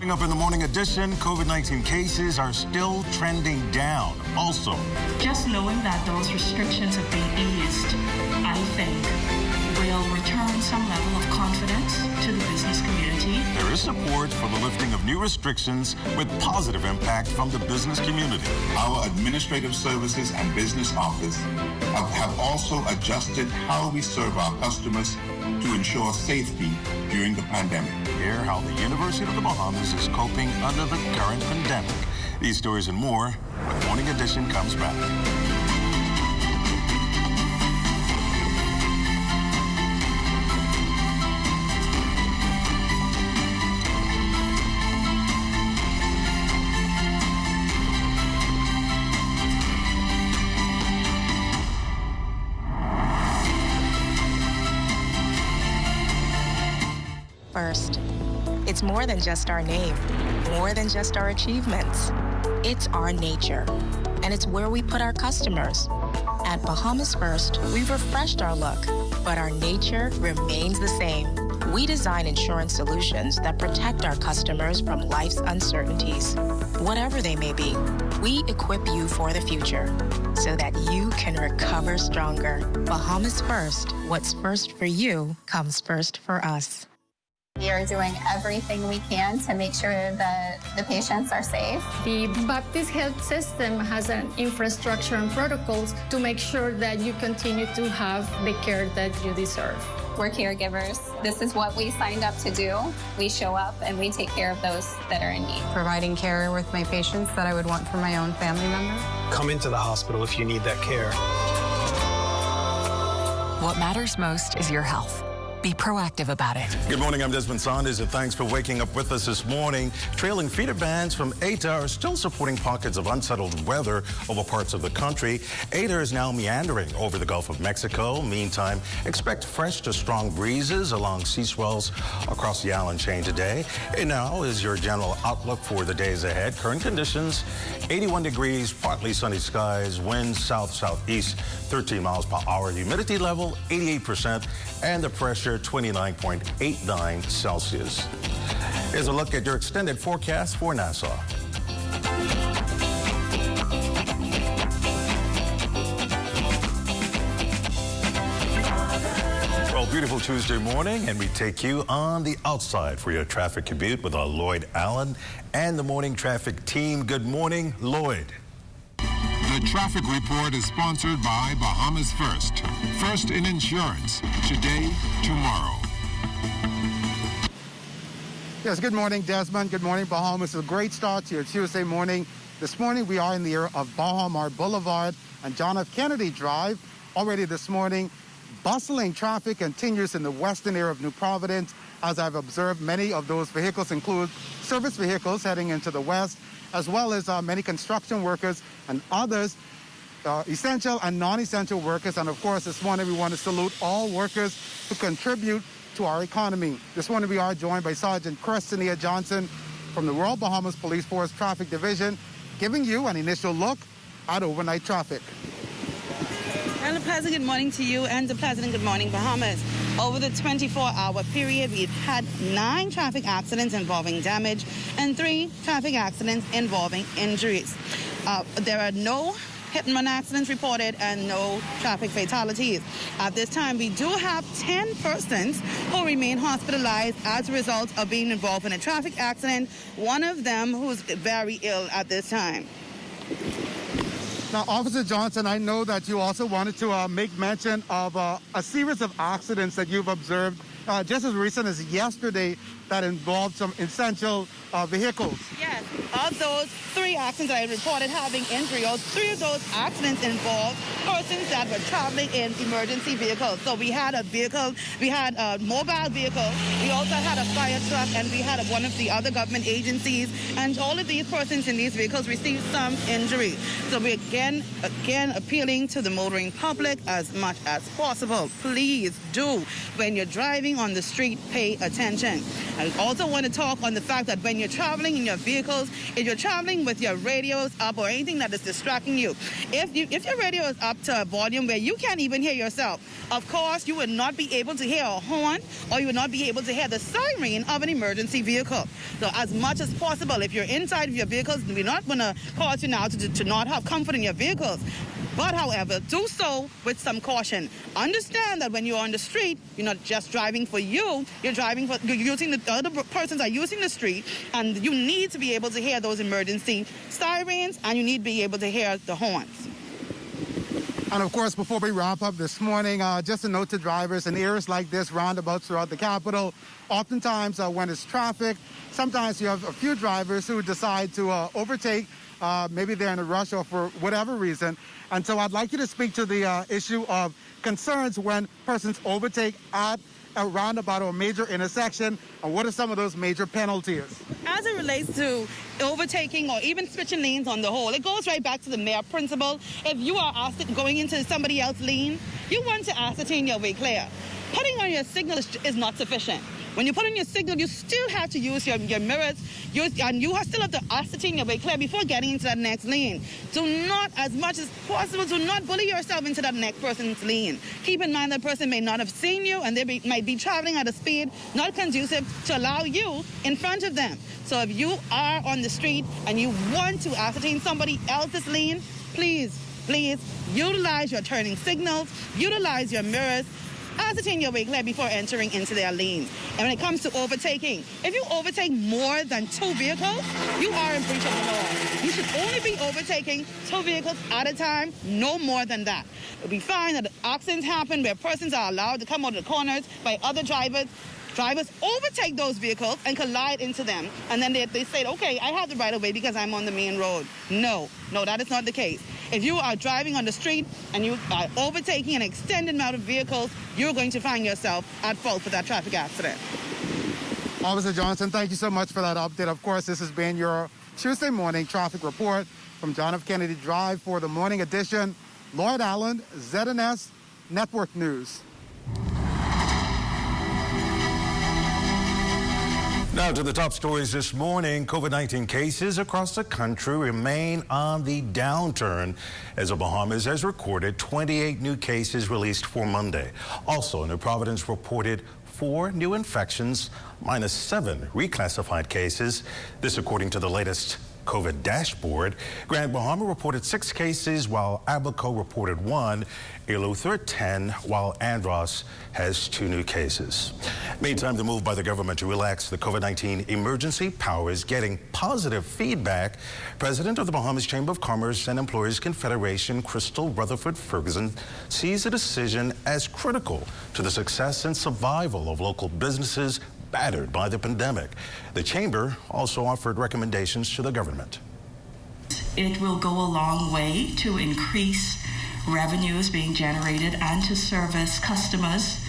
Up in the morning edition, COVID-19 cases are still trending down. Also, just knowing that those restrictions have been eased, I think, will return some level of confidence to the business community. There is support for the lifting of new restrictions with positive impact from the business community. Our administrative services and business office have also adjusted how we serve our customers to ensure safety during the pandemic. Hear how the University of the Bahamas is coping under the current pandemic. These stories and more when Morning Edition comes back. First, it's more than just our name, more than just our achievements. It's our nature, and it's where we put our customers. At Bahamas First, we've refreshed our look, but our nature remains the same. We design insurance solutions that protect our customers from life's uncertainties, whatever they may be. We equip you for the future so that you can recover stronger. Bahamas First, what's first for you comes first for us. We are doing everything we can to make sure that the patients are safe. The Baptist Health System has an infrastructure and protocols to make sure that you continue to have the care that you deserve. We're caregivers. This is what we signed up to do. We show up and we take care of those that are in need. Providing care with my patients that I would want for my own family member. Come into the hospital if you need that care. What matters most is your health. Be proactive about it. Good morning, I'm Desmond Saunders, and thanks for waking up with us this morning. Trailing feeder bands from ETA are still supporting pockets of unsettled weather over parts of the country. ETA is now meandering over the Gulf of Mexico. Meantime, expect fresh to strong breezes along sea swells across the island chain today. And now is your general outlook for the days ahead. Current conditions, 81 degrees, partly sunny skies, winds south-southeast, 13 miles per hour. Humidity level, 88%, and the pressure 29.89 Celsius. Here's a look at your extended forecast for Nassau. Well, beautiful Tuesday morning, and we take you on the outside for your traffic commute with our Lloyd Allen and the morning traffic team. Good morning, Lloyd. The traffic report is sponsored by Bahamas First. First in insurance. Today, tomorrow. Yes, good morning, Desmond. Good morning, Bahamas. It's a great start to your Tuesday morning. This morning, we are in the area of Bahamar Boulevard and John F. Kennedy Drive. Already this morning, bustling traffic continues in the western area of New Providence. As I've observed, many of those vehicles include service vehicles heading into the west, as well as many construction workers and others, essential and non-essential workers. And of course, this morning we want to salute all workers who contribute to our economy. This morning we are joined by Sergeant Christinia Johnson from the Royal Bahamas Police Force Traffic Division, giving you an initial look at overnight traffic. And a pleasant good morning to you and a pleasant good morning, Bahamas. Over the 24-hour period, we've had 9 traffic accidents involving damage and 3 traffic accidents involving injuries. There are no hit-and-run accidents reported and no traffic fatalities. At this time, we do have 10 persons who remain hospitalized as a result of being involved in a traffic accident, one of them who's very ill at this time. Now, Officer Johnson, I know that you also wanted to make mention of a series of accidents that you've observed just as recent as yesterday that involved some essential vehicles. Yes, of those 3 accidents that I reported having injuries, 3 of those accidents involved persons that were traveling in emergency vehicles. So we had a vehicle, we had a mobile vehicle, we also had a fire truck, and we had one of the other government agencies, and all of these persons in these vehicles received some injury. So we again appealing to the motoring public as much as possible. Please do, when you're driving on the street, pay attention. I also want to talk on the fact that when you're traveling in your vehicles, if you're traveling with your radios up or anything that is distracting you, if your radio is up to a volume where you can't even hear yourself, of course, you would not be able to hear a horn or you would not be able to hear the siren of an emergency vehicle. So as much as possible, if you're inside of your vehicles, we're not going to cause you now to not have comfort in your vehicles. But, however, do so with some caution. Understand that when you're on the street, you're not just driving for you, you're using the other persons are using the street, and you need to be able to hear those emergency sirens, and you need to be able to hear the horns. And of course, before we wrap up this morning, just a note to drivers in areas like this, roundabouts throughout the capital, oftentimes when it's traffic, sometimes you have a few drivers who decide to overtake. Maybe they're in a rush or for whatever reason. And so I'd like you to speak to the issue of concerns when persons overtake at a roundabout or a major intersection, and what are some of those major penalties? As it relates to overtaking or even switching lanes on the whole, it goes right back to the mayor principle. If you are going into somebody else's lane, you want to ascertain your way clear. Putting on your signal is not sufficient. When you put on your signal, you still have to use your mirrors, and you still have to ascertain your way clear before getting into that next lane. Do not, as much as possible, do not bully yourself into that next person's lane. Keep in mind that person may not have seen you, and they might be traveling at a speed not conducive to allow you in front of them. So if you are on the street and you want to ascertain somebody else's lane, please utilize your turning signals, utilize your mirrors, ascertain your way clear before entering into their lane. And when it comes to overtaking, if you overtake more than 2 vehicles, you are in breach of the law. You should only be overtaking 2 vehicles at a time, no more than that. We find that accidents happen where persons are allowed to come out of the corners by other drivers. Drivers overtake those vehicles and collide into them. And then they say, okay, I have the right of way because I'm on the main road. No, that is not the case. If you are driving on the street and you are overtaking an extended amount of vehicles, you're going to find yourself at fault for that traffic accident. Officer Johnson, thank you so much for that update. Of course, this has been your Tuesday morning traffic report from John F. Kennedy Drive for the morning edition. Lloyd Allen, ZNS Network News. Now to the top stories this morning. COVID-19 cases across the country remain on the downturn as the Bahamas has recorded 28 new cases released for Monday. Also, New Providence reported 4 new infections, minus 7 reclassified cases. This according to the latest COVID dashboard. Grand Bahama reported 6 cases, while Abaco reported 1, Eleuthera 10, while Andros has 2 new cases. Meantime, the move by the government to relax the COVID-19 emergency power is getting positive feedback. President of the Bahamas Chamber of Commerce and Employers Confederation, Crystal Rutherford Ferguson, sees the decision as critical to the success and survival of local businesses battered by the pandemic. The Chamber also offered recommendations to the government. It will go a long way to increase revenues being generated and to service customers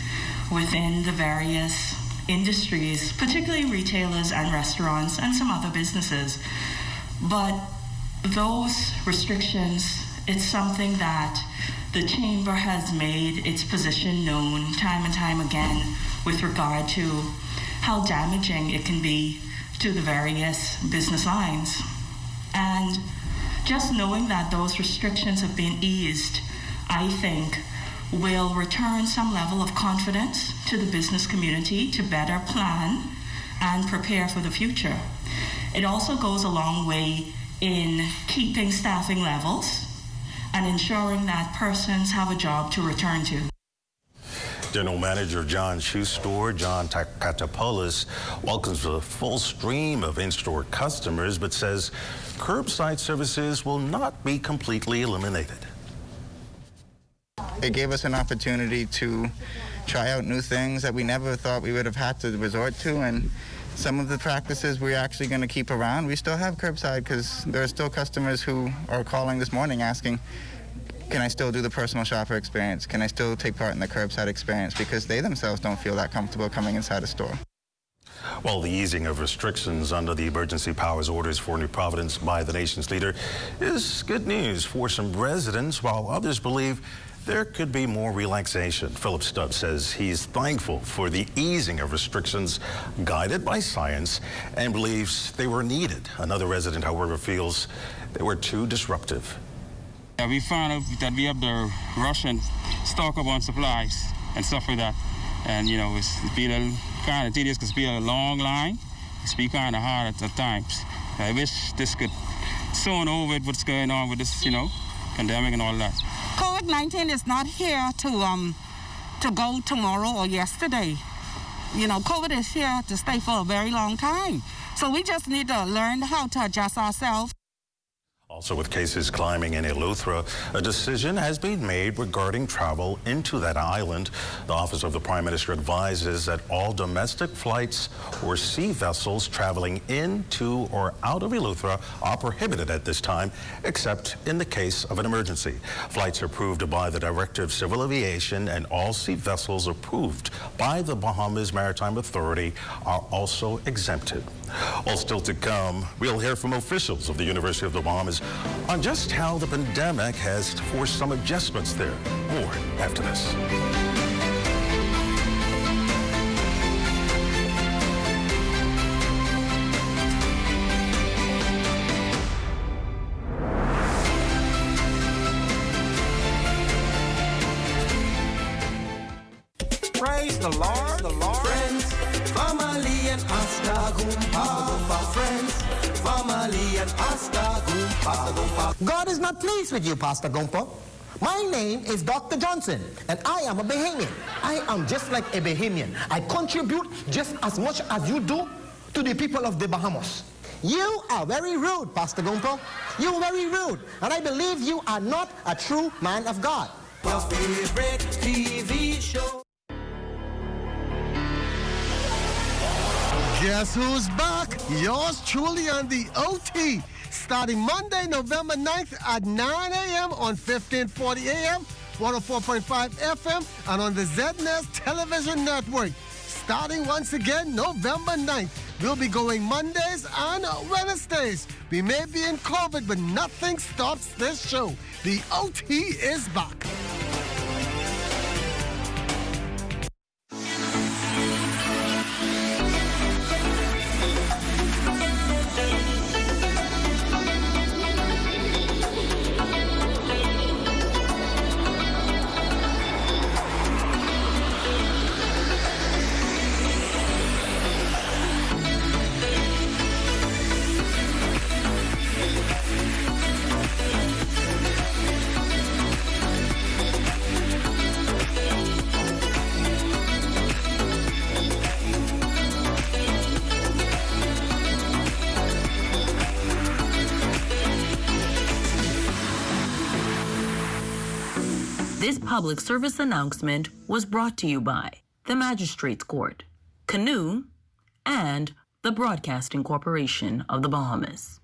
within the various industries, particularly retailers and restaurants and some other businesses. But those restrictions, it's something that the Chamber has made its position known time and time again with regard to how damaging it can be to the various business lines. And just knowing that those restrictions have been eased, I think, will return some level of confidence to the business community to better plan and prepare for the future. It also goes a long way in keeping staffing levels and ensuring that persons have a job to return to. General Manager John Shoe Store, John Takatopoulos, welcomes a full stream of in-store customers, but says curbside services will not be completely eliminated. It gave us an opportunity to try out new things that we never thought we would have had to resort to, and some of the practices we're actually going to keep around. We still have curbside because there are still customers who are calling this morning asking, can I still do the personal shopper experience? Can I still take part in the curbside experience? Because they themselves don't feel that comfortable coming inside a store. Well, the easing of restrictions under the emergency powers orders for New Providence by the nation's leader is good news for some residents, while others believe there could be more relaxation. Philip Stubbs says he's thankful for the easing of restrictions guided by science and believes they were needed. Another resident, however, feels they were too disruptive. Yeah, we found out that we have the Russian stock up on supplies and stuff like that. And, you know, it's been a kind of tedious because it's been a long line. It's been kind of hard at times. I wish this could soon over with what's going on with this, you know, pandemic and all that. COVID-19 is not here to go tomorrow or yesterday. You know, COVID is here to stay for a very long time. So we just need to learn how to adjust ourselves. Also, with cases climbing in Eleuthera, a decision has been made regarding travel into that island. The Office of the Prime Minister advises that all domestic flights or sea vessels traveling into or out of Eleuthera are prohibited at this time, except in the case of an emergency. Flights approved by the Director of Civil Aviation and all sea vessels approved by the Bahamas Maritime Authority are also exempted. All still to come, we'll hear from officials of the University of the Bahamas on just how the pandemic has forced some adjustments there. More after this. Praise the Lord, friends, family, and hasta gumpa. Friends, family, and hasta gumpa. God is not pleased with you, Pastor Gumpa. My name is Dr. Johnson, and I am a Bahamian. I am just like a Bahamian. I contribute just as much as you do to the people of the Bahamas. You are very rude, Pastor Gumpa. You are very rude, and I believe you are not a true man of God. Your favorite TV show. Guess who's back? Yours truly on the OT. Starting Monday, November 9th at 9 a.m. on 1540 a.m., 104.5 FM, and on the ZNES television network. Starting once again November 9th. We'll be going Mondays and Wednesdays. We may be in COVID, but nothing stops this show. The OT is back. This public service announcement was brought to you by the Magistrates Court, Canoe, and the Broadcasting Corporation of the Bahamas.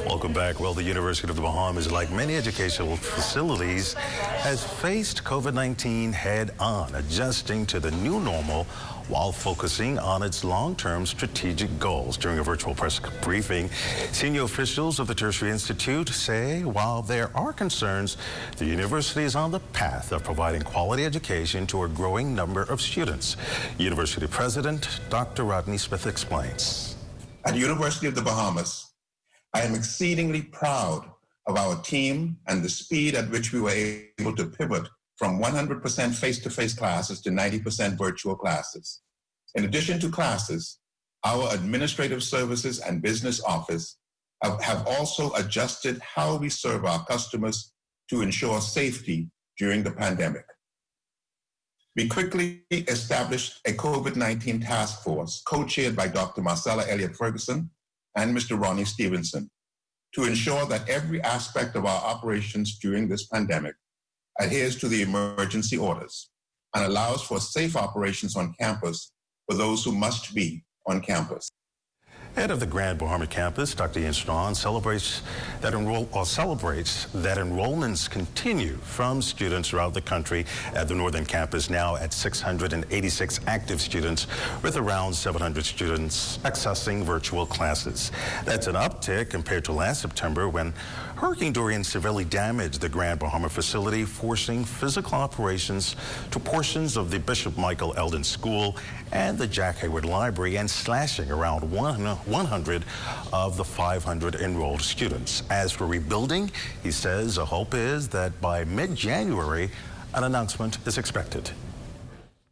Welcome back. Well, the University of the Bahamas, like many educational facilities, has faced COVID-19 head-on, adjusting to the new normal while focusing on its long-term strategic goals. During a virtual press briefing, senior officials of the Tertiary Institute say while there are concerns, the university is on the path of providing quality education to a growing number of students. University President Dr. Rodney Smith explains. At the University of the Bahamas, I am exceedingly proud of our team and the speed at which we were able to pivot from 100% face-to-face classes to 90% virtual classes. In addition to classes, our administrative services and business office have also adjusted how we serve our customers to ensure safety during the pandemic. We quickly established a COVID-19 task force co-chaired by Dr. Marcella Elliott Ferguson and Mr. Ronnie Stevenson to ensure that every aspect of our operations during this pandemic adheres to the emergency orders and allows for safe operations on campus for those who must be on campus. Head of the Grand Bahama campus, Dr. Ian Strawn, celebrates that enrollments continue from students throughout the country at the Northern Campus, now at 686 active students, with around 700 students accessing virtual classes. That's an uptick compared to last September, when Hurricane Dorian severely damaged the Grand Bahama facility, forcing physical operations to portions of the Bishop Michael Eldon School and the Jack Hayward Library, and slashing around 100 of the 500 enrolled students. As for rebuilding, he says the hope is that by mid-January, an announcement is expected.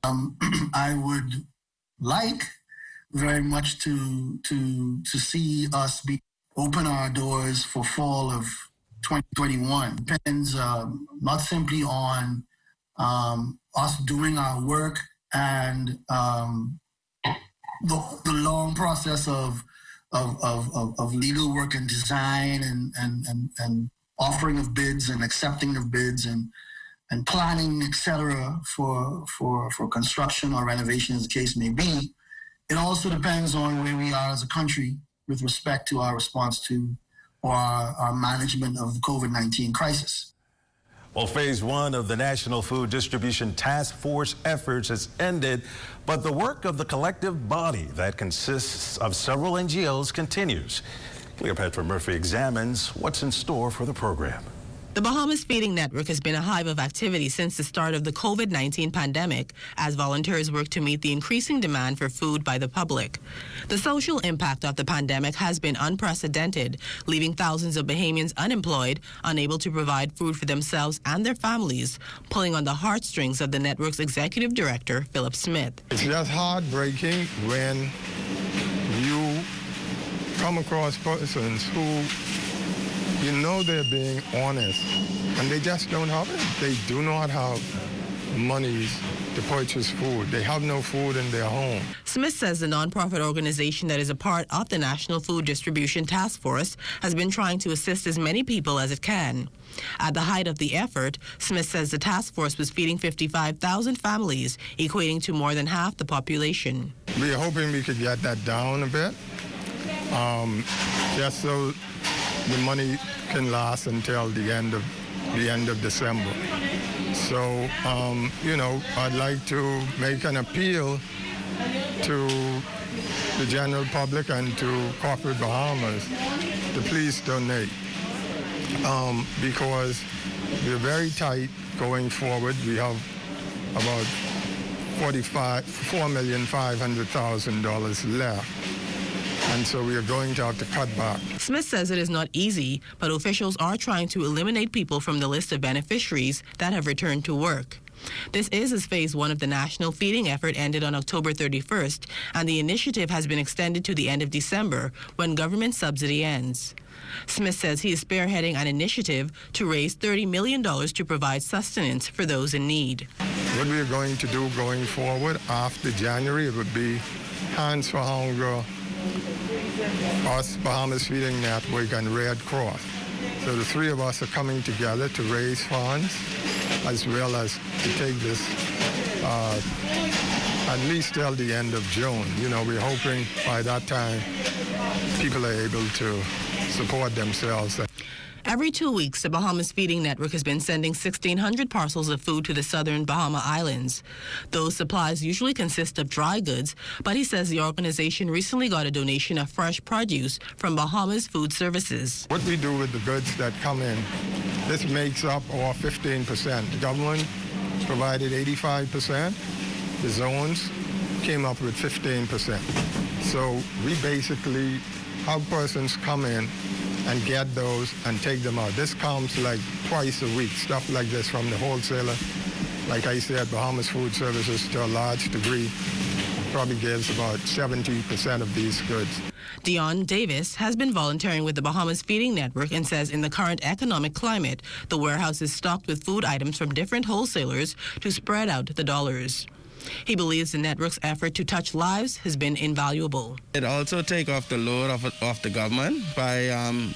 I would like very much to see us open our doors for fall of 2021. Depends not simply on us doing our work and the long process of legal work and design and offering of bids and accepting of bids and planning, etc., for construction or renovation, as the case may be. It also depends on where we are as a country with respect to our response to or our management of the COVID-19 crisis. Well, phase one of the National Food Distribution Task Force efforts has ended, but the work of the collective body that consists of several NGOs continues. Cleopatra Murphy examines what's in store for the program. The Bahamas Feeding Network has been a hive of activity since the start of the COVID-19 pandemic, as volunteers work to meet the increasing demand for food by the public. The social impact of the pandemic has been unprecedented, leaving thousands of Bahamians unemployed, unable to provide food for themselves and their families, pulling on the heartstrings of the network's executive director, Philip Smith. It's just heartbreaking when you come across persons who you know they're being honest, and they just don't have it. They do not have monies to purchase food. They have no food in their home. Smith says the nonprofit organization that is a part of the National Food Distribution Task Force has been trying to assist as many people as it can. At the height of the effort, Smith says the task force was feeding 55,000 families, equating to more than half the population. We're hoping we could get that down a bit, just so the money can last until the end of December. So, I'd like to make an appeal to the general public and to corporate Bahamas to please donate, because we're very tight going forward. We have about $4,500,000 left. And so we are going to have to cut back. Smith says it is not easy, but officials are trying to eliminate people from the list of beneficiaries that have returned to work. This is as phase one of the national feeding effort ended on October 31st, and the initiative has been extended to the end of December, when government subsidy ends. Smith says he is spearheading an initiative to raise $30 million to provide sustenance for those in need. What we are going to do going forward after January, it would be Hands for Hunger, us, Bahamas Feeding Network, and Red Cross. So the three of us are coming together to raise funds, as well as to take this at least till the end of June. We're hoping by that time people are able to support themselves. Every 2 weeks, the Bahamas Feeding Network has been sending 1,600 parcels of food to the southern Bahama Islands. Those supplies usually consist of dry goods, but he says the organization recently got a donation of fresh produce from Bahamas Food Services. What we do with the goods that come in, this makes up our 15%. The government provided 85%. The zones came up with 15%. So we basically have persons come in and get those and take them out. This comes like twice a week, stuff like this from the wholesaler. Like I said, Bahamas Food Services, to a large degree, probably gives about 70% of these goods. Dion Davis has been volunteering with the Bahamas Feeding Network and says in the current economic climate, the warehouse is stocked with food items from different wholesalers to spread out the dollars. He believes the network's effort to touch lives has been invaluable. It also take off the load off the government by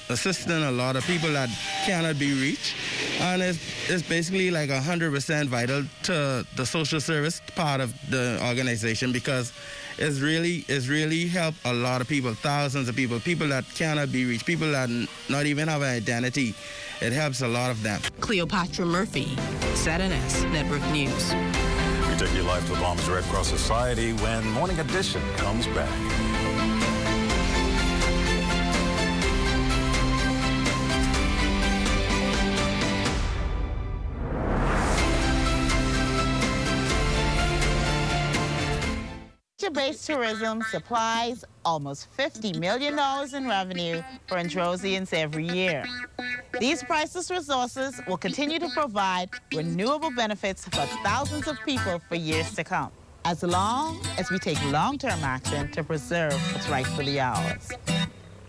assisting a lot of people that cannot be reached. And it's basically like 100% vital to the social service part of the organization because it's really helped a lot of people, thousands of people that cannot be reached, people that not even have an identity. It helps a lot of them. Cleopatra Murphy, ZNS Network News. We take you live to the Bahamas Red Cross Society when Morning Edition comes back. Based tourism supplies almost $50 million in revenue for Androsians every year. These priceless resources will continue to provide renewable benefits for thousands of people for years to come, as long as we take long-term action to preserve what's rightfully ours.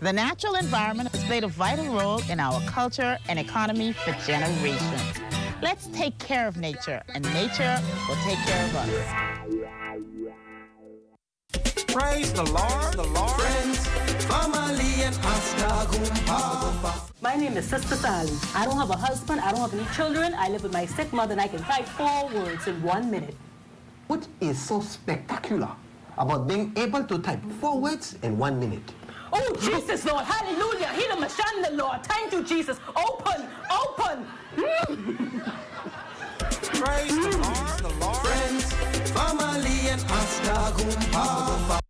The natural environment has played a vital role in our culture and economy for generations. Let's take care of nature, and nature will take care of us. Praise the Lord, friends, family, and Astagumpa. My name is Sister Sally. I don't have a husband, I don't have any children. I live with my sick mother and I can type 4 words in 1 minute. What is so spectacular about being able to type 4 words in 1 minute? Oh, Jesus, Lord. Hallelujah. Heal him, Mashanda, Lord. Thank you, Jesus. Open. Praise the Lord, friends, family, and Astagumpa.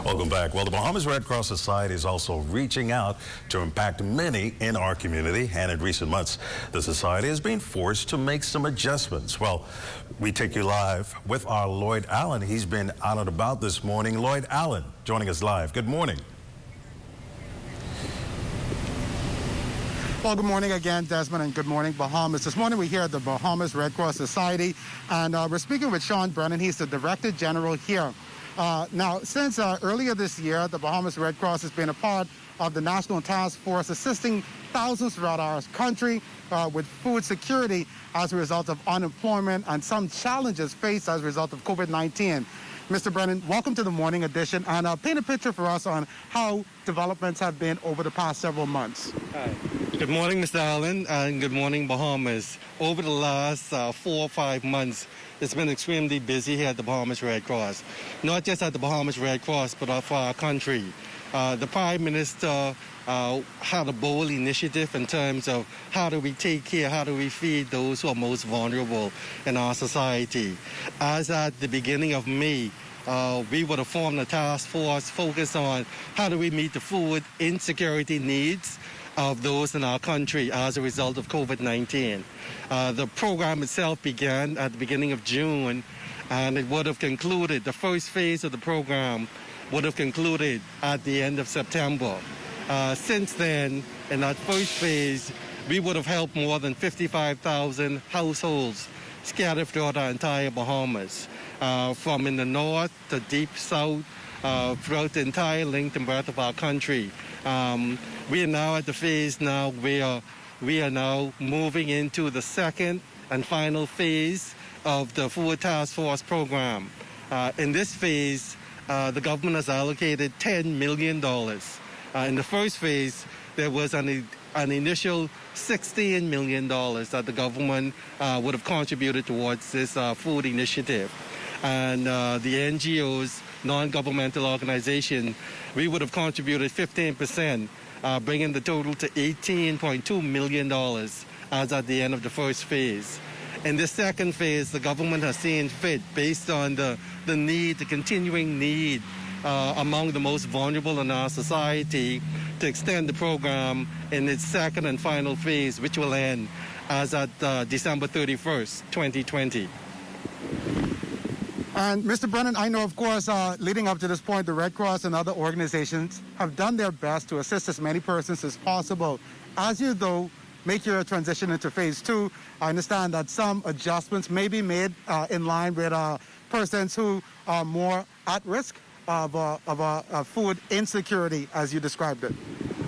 Welcome back. Well, the Bahamas Red Cross Society is also reaching out to impact many in our community, and in recent months, the Society has been forced to make some adjustments. Well, we take you live with our Lloyd Allen. He's been out and about this morning. Lloyd Allen joining us live. Good morning. Well, good morning again, Desmond, and good morning, Bahamas. This morning we're here at the Bahamas Red Cross Society, and we're speaking with Sean Brennan. He's the Director General here. Now, since earlier this year, the Bahamas Red Cross has been a part of the National Task Force assisting thousands throughout our country with food security as a result of unemployment and some challenges faced as a result of COVID-19. Mr. Brennan, welcome to the Morning Edition, and paint a picture for us on how developments have been over the past several months. Hi. Good morning, Mr. Allen, and good morning, Bahamas. Over the last 4 or 5 months, it's been extremely busy here at the Bahamas Red Cross. Not just at the Bahamas Red Cross, but for our country. The Prime Minister had a bold initiative in terms of how do we take care, how do we feed those who are most vulnerable in our society. As at the beginning of May, we would have formed a task force focused on how do we meet the food insecurity needs of those in our country as a result of COVID-19. The program itself began at the beginning of June, and it would have concluded, the first phase of the program would have concluded at the end of September. Since then, in that first phase, we would have helped more than 55,000 households scattered throughout our entire Bahamas, from in the north to deep south, throughout the entire length and breadth of our country. We are now at the phase now where we are now moving into the second and final phase of the Food Task Force program. In this phase, the government has allocated $10 million. In the first phase, there was an initial $16 million that the government would have contributed towards this food initiative. And the NGOs, non-governmental organization, we would have contributed 15%, bringing the total to $18.2 million as at the end of the first phase. In the second phase, the government has seen fit, based on the need, the continuing need among the most vulnerable in our society, to extend the program in its second and final phase, which will end as at December 31st, 2020. And Mr. Brennan, I know, of course, leading up to this point, the Red Cross and other organizations have done their best to assist as many persons as possible. As you, though, make your transition into phase 2, I understand that some adjustments may be made in line with persons who are more at risk of food insecurity, as you described it.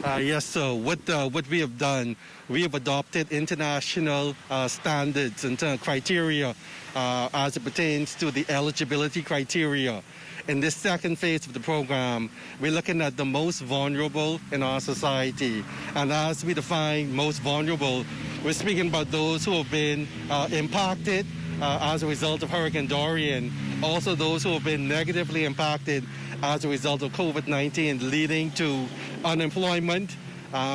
Yes, so what we have done, we have adopted international standards and criteria as it pertains to the eligibility criteria. In this second phase of the program, we're looking at the most vulnerable in our society. And as we define most vulnerable, we're speaking about those who have been impacted as a result of Hurricane Dorian, also those who have been negatively impacted as a result of COVID-19, leading to unemployment.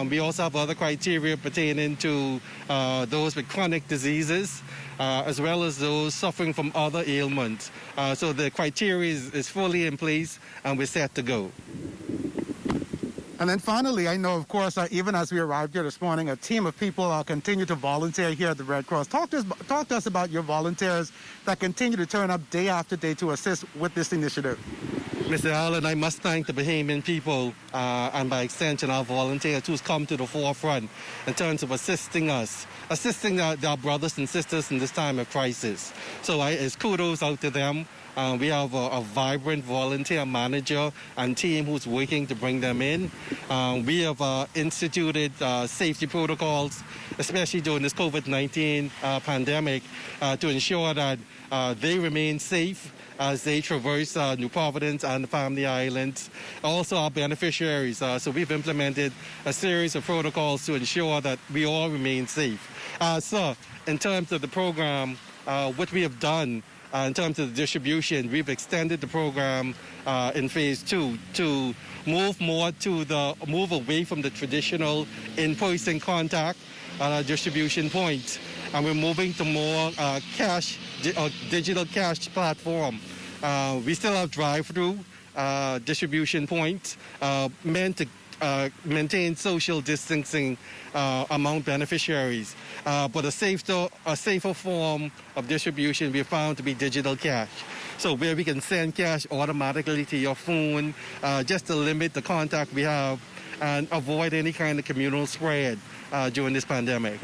We also have other criteria pertaining to those with chronic diseases, as well as those suffering from other ailments. So the criteria is fully in place, and we're set to go. And then finally, I know, of course, even as we arrived here this morning, a team of people continue to volunteer here at the Red Cross. Talk to us about your volunteers that continue to turn up day after day to assist with this initiative. Mr. Allen, I must thank the Bahamian people and by extension our volunteers who's come to the forefront in terms of assisting us, assisting our brothers and sisters in this time of crisis. So it's kudos out to them. We have a vibrant volunteer manager and team who's working to bring them in. We have instituted safety protocols, especially during this COVID-19 pandemic, to ensure that they remain safe as they traverse New Providence and the Family Islands. Also our beneficiaries. So we've implemented a series of protocols to ensure that we all remain safe. So in terms of the program, what we have done in terms of the distribution, we've extended the program in phase 2 to move away from the traditional in-person contact distribution point, and we're moving to more digital cash platform. We still have drive-through distribution points meant to maintain social distancing among beneficiaries. But a safer form of distribution we found to be digital cash. So where we can send cash automatically to your phone just to limit the contact we have and avoid any kind of communal spread during this pandemic.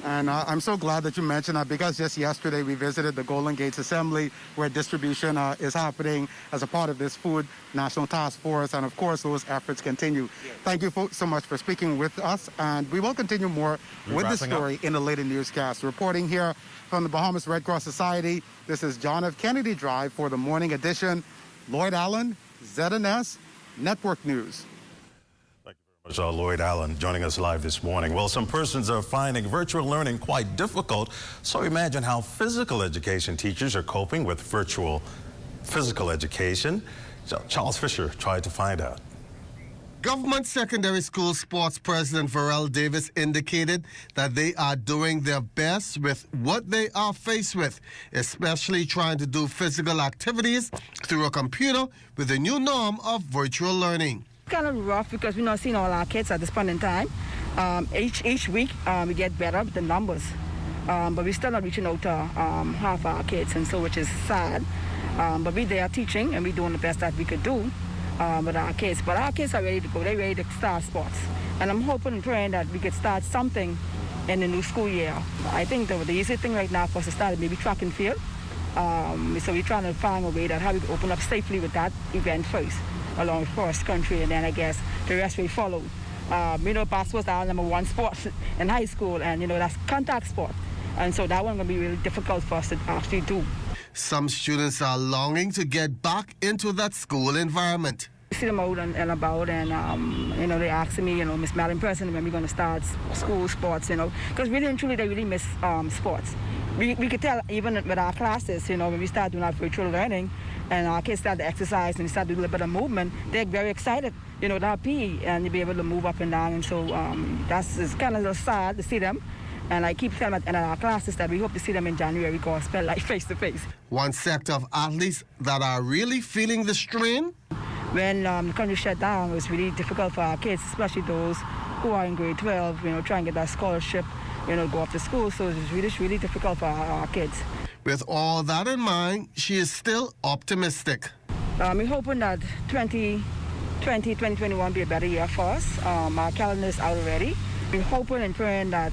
And I'm so glad that you mentioned that, because just yesterday we visited the Golden Gates Assembly where distribution is happening as a part of this Food National Task Force. And of course, those efforts continue. Yes. Thank you so much for speaking with us. And we will continue more with the story in the later newscast. Reporting here from the Bahamas Red Cross Society, this is John F. Kennedy Drive for the morning edition. Lloyd Allen, ZNS Network News. Lloyd Allen joining us live this morning. Well, some persons are finding virtual learning quite difficult, so imagine how physical education teachers are coping with virtual physical education. So Charles Fisher tried to find out. Government Secondary School Sports President Varel Davis indicated that they are doing their best with what they are faced with, especially trying to do physical activities through a computer with the new norm of virtual learning. Kind of rough because we're not seeing all our kids at this point in time. Each week we get better with the numbers, but we're still not reaching out to half our kids, and so which is sad. But we're there teaching and we're doing the best that we could do with our kids. But our kids are ready to go. They're ready to start sports, and I'm hoping and praying that we could start something in the new school year. I think the easy thing right now for us to start is maybe track and field. So we're trying to find a way that how we can open up safely with that event first, along with cross country, and then I guess the rest will follow. Basketball is our #1 sport in high school, and that's contact sport, and so that one's gonna be really difficult for us to actually do. Some students are longing to get back into that school environment. See them out and about, and they ask me, Miss Madam President, when we're going to start school sports, because really and truly they really miss sports. We could tell even with our classes, when we start doing our virtual learning and our kids start to exercise and start doing a little bit of movement, they're very excited, to have PE and to be able to move up and down, and so it's kind of a little sad to see them. And I keep telling them in our classes that we hope to see them in January because spend life face to face. One sector of athletes that are really feeling the strain? When the country shut down, it was really difficult for our kids, especially those who are in grade 12, trying to get that scholarship, go off to school. So it's really difficult for our kids. With all that in mind, she is still optimistic. We're hoping that 2021 be a better year for us. Our calendar is out already. We're hoping and praying that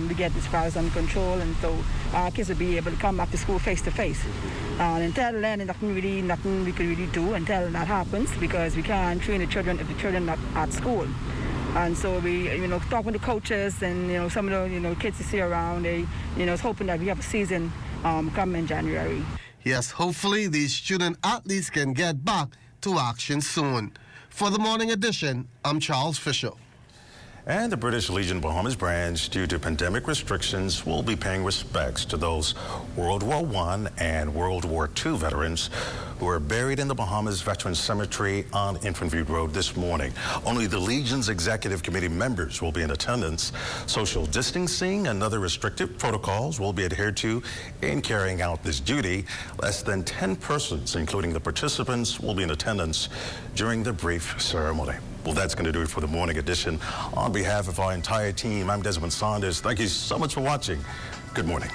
we get this virus under control, and so our kids will be able to come back to school face to face. Until then, nothing we can really do until that happens, because we can't train the children if the children are not at school. And so we, talking to coaches and some of the kids you see around, they, is hoping that we have a season come in January. Yes, hopefully these student athletes can get back to action soon. For the morning edition, I'm Charles Fisher. And the British Legion Bahamas branch, due to pandemic restrictions, will be paying respects to those World War I and World War II veterans who are buried in the Bahamas Veterans Cemetery on Infantry Road this morning. Only the Legion's Executive Committee members will be in attendance. Social distancing and other restrictive protocols will be adhered to in carrying out this duty. Less than 10 persons, including the participants, will be in attendance during the brief ceremony. Well, that's going to do it for the morning edition. On behalf of our entire team, I'm Desmond Saunders. Thank you so much for watching. Good morning.